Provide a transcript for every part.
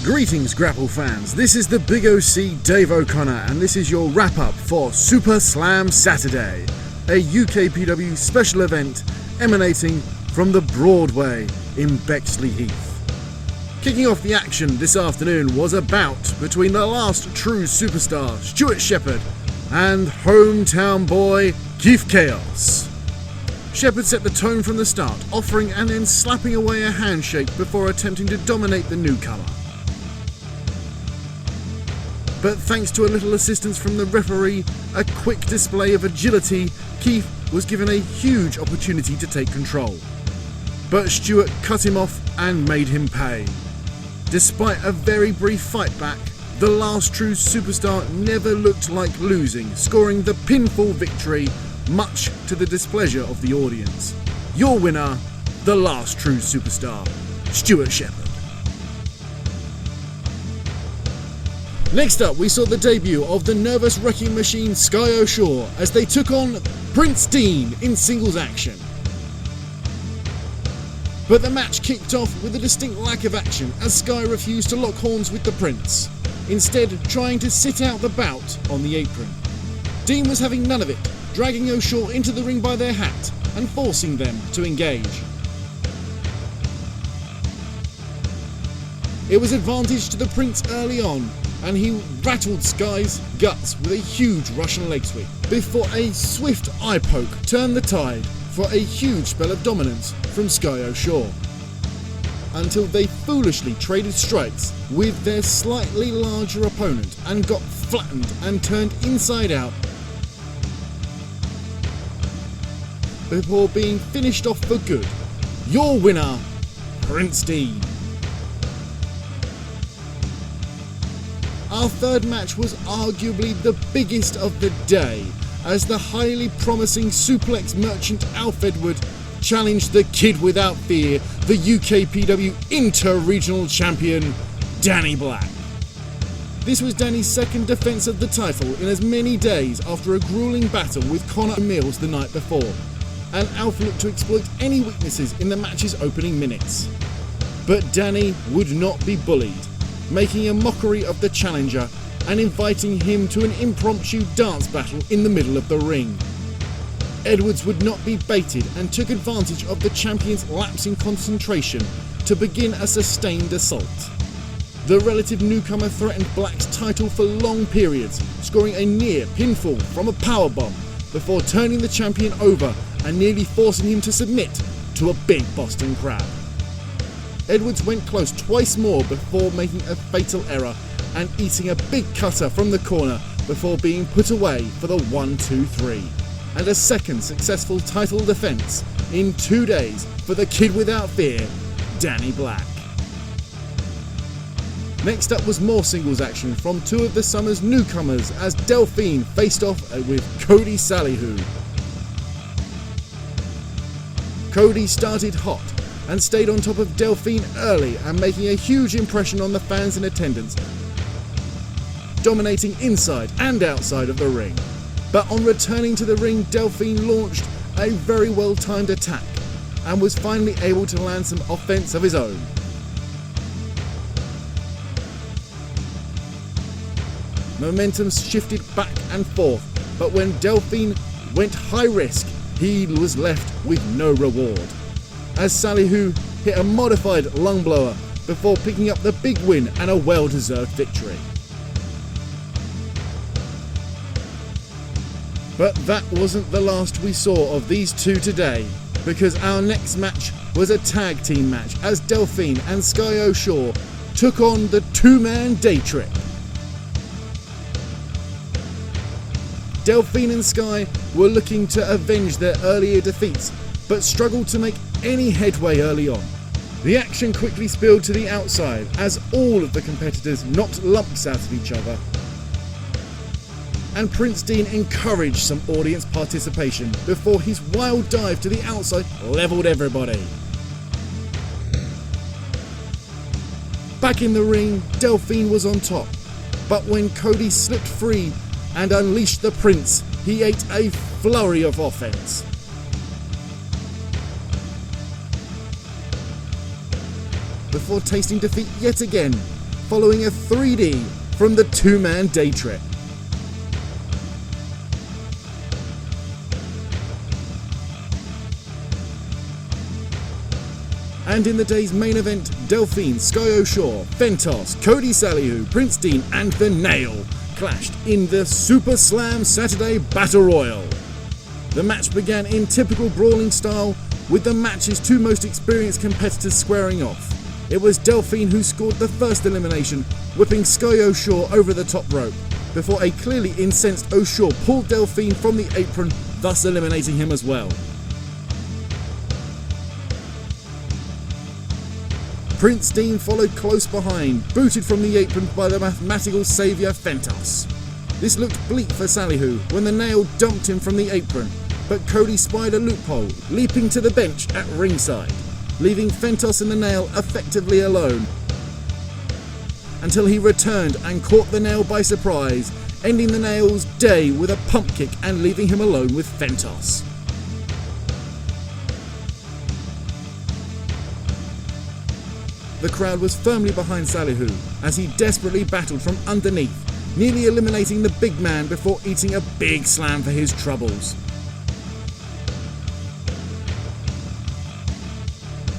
Greetings Grapple fans, this is the Big OC Dave O'Connor and this is your wrap up for Super Slam Saturday, a UKPW special event emanating from the Broadway in Bexleyheath. Kicking off the action this afternoon was a bout between the last true superstar Stuart Shepherd and hometown boy Keith Chaos. Shepherd set the tone from the start, offering and then slapping away a handshake before attempting to dominate the newcomer. But thanks to a little assistance from the referee, a quick display of agility, Keith was given a huge opportunity to take control. But Stuart cut him off and made him pay. Despite a very brief fight back, the last true superstar never looked like losing, scoring the pinfall victory, much to the displeasure of the audience. Your winner, the last true superstar, Stuart Shepherd. Next up, we saw the debut of the nervous wrecking machine Sky O'Shore as they took on Prince Dean in singles action. But the match kicked off with a distinct lack of action as Sky refused to lock horns with the Prince, instead trying to sit out the bout on the apron. Dean was having none of it, dragging O'Shore into the ring by their hat and forcing them to engage. It was advantage to the Prince early on, and he rattled Sky's guts with a huge Russian leg sweep before a swift eye poke turned the tide for a huge spell of dominance from Sky O'Shore, until they foolishly traded strikes with their slightly larger opponent and got flattened and turned inside out before being finished off for good. Your winner, Prince Dean. Our third match was arguably the biggest of the day, as the highly promising suplex merchant Alf Edward challenged the Kid Without Fear, the UKPW Inter-Regional Champion, Danny Black. This was Danny's second defence of the title in as many days after a gruelling battle with Connor Mills the night before, and Alf looked to exploit any weaknesses in the match's opening minutes. But Danny would not be bullied, making a mockery of the challenger and inviting him to an impromptu dance battle in the middle of the ring. Edwards would not be baited and took advantage of the champion's lapse in concentration to begin a sustained assault. The relative newcomer threatened Black's title for long periods, scoring a near pinfall from a powerbomb before turning the champion over and nearly forcing him to submit to a big Boston Crab. Edwards went close twice more before making a fatal error and eating a big cutter from the corner before being put away for the 1-2-3. And a second successful title defence in 2 days for the Kid Without Fear, Danny Black. Next up was more singles action from two of the summer's newcomers as Delphine faced off with Cody Sallyhoo. Cody started hot and stayed on top of Delphine early and making a huge impression on the fans in attendance, dominating inside and outside of the ring. But on returning to the ring, Delphine launched a very well-timed attack and was finally able to land some offense of his own. Momentum shifted back and forth, but when Delphine went high risk, he was left with no reward, as Sallyhoo hit a modified lung blower before picking up the big win and a well-deserved victory. But that wasn't the last we saw of these two today, because our next match was a tag team match as Delphine and Sky O'Shore took on the two-man Day Trip. Delphine and Sky were looking to avenge their earlier defeats, but struggled to make any headway early on. The action quickly spilled to the outside as all of the competitors knocked lumps out of each other, and Prince Dean encouraged some audience participation before his wild dive to the outside levelled everybody. Back in the ring, Delphine was on top, but when Cody slipped free and unleashed the Prince, he ate a flurry of offense. Before tasting defeat yet again, following a 3D from the two-man day trip. And in the day's main event, Delphine, Sky O'Shore, Fentos, Cody Salihu, Prince Dean and The Nail clashed in the Super Slam Saturday Battle Royal. The match began in typical brawling style, with the match's two most experienced competitors squaring off. It was Delphine who scored the first elimination, whipping Sky O'Shore over the top rope, before a clearly incensed O'Shore pulled Delphine from the apron, thus eliminating him as well. Prince Dean followed close behind, booted from the apron by the mathematical saviour Fentos. This looked bleak for Salihu when the Nail dumped him from the apron, but Cody spied a loophole, leaping to the bench at ringside, leaving Fentos and the Nail effectively alone, until he returned and caught the Nail by surprise, ending the Nail's day with a pump kick and leaving him alone with Fentos. The crowd was firmly behind Salihu as he desperately battled from underneath, nearly eliminating the big man before eating a big slam for his troubles.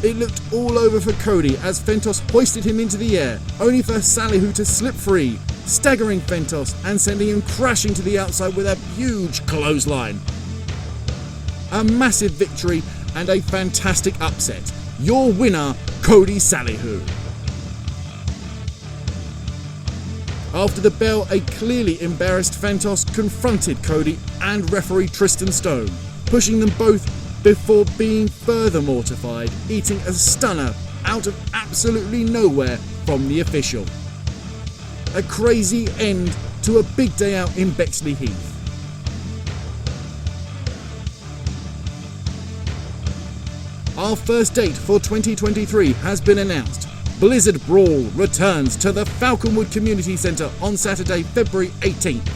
It looked all over for Cody as Fentos hoisted him into the air, only for Salihu to slip free, staggering Fentos and sending him crashing to the outside with a huge clothesline. A massive victory and a fantastic upset. Your winner, Cody Salihu. After the bell, a clearly embarrassed Fentos confronted Cody and referee Tristan Stone, pushing them both before being further mortified, eating a stunner out of absolutely nowhere from the official. A crazy end to a big day out in Bexleyheath. Our first date for 2023 has been announced. Blizzard Brawl returns to the Falconwood Community Centre on Saturday, February 18th.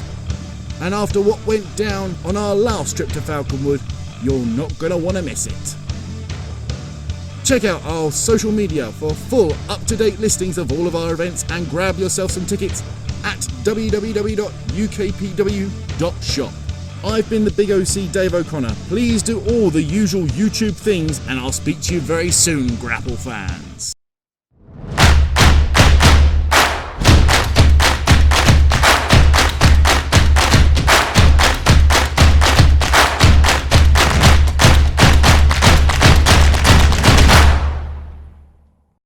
And after what went down on our last trip to Falconwood, you're not going to want to miss it. Check out our social media for full up-to-date listings of all of our events and grab yourself some tickets at www.ukpw.shop. I've been the Big OC Dave O'Connor. Please do all the usual YouTube things and I'll speak to you very soon, Grapple fans.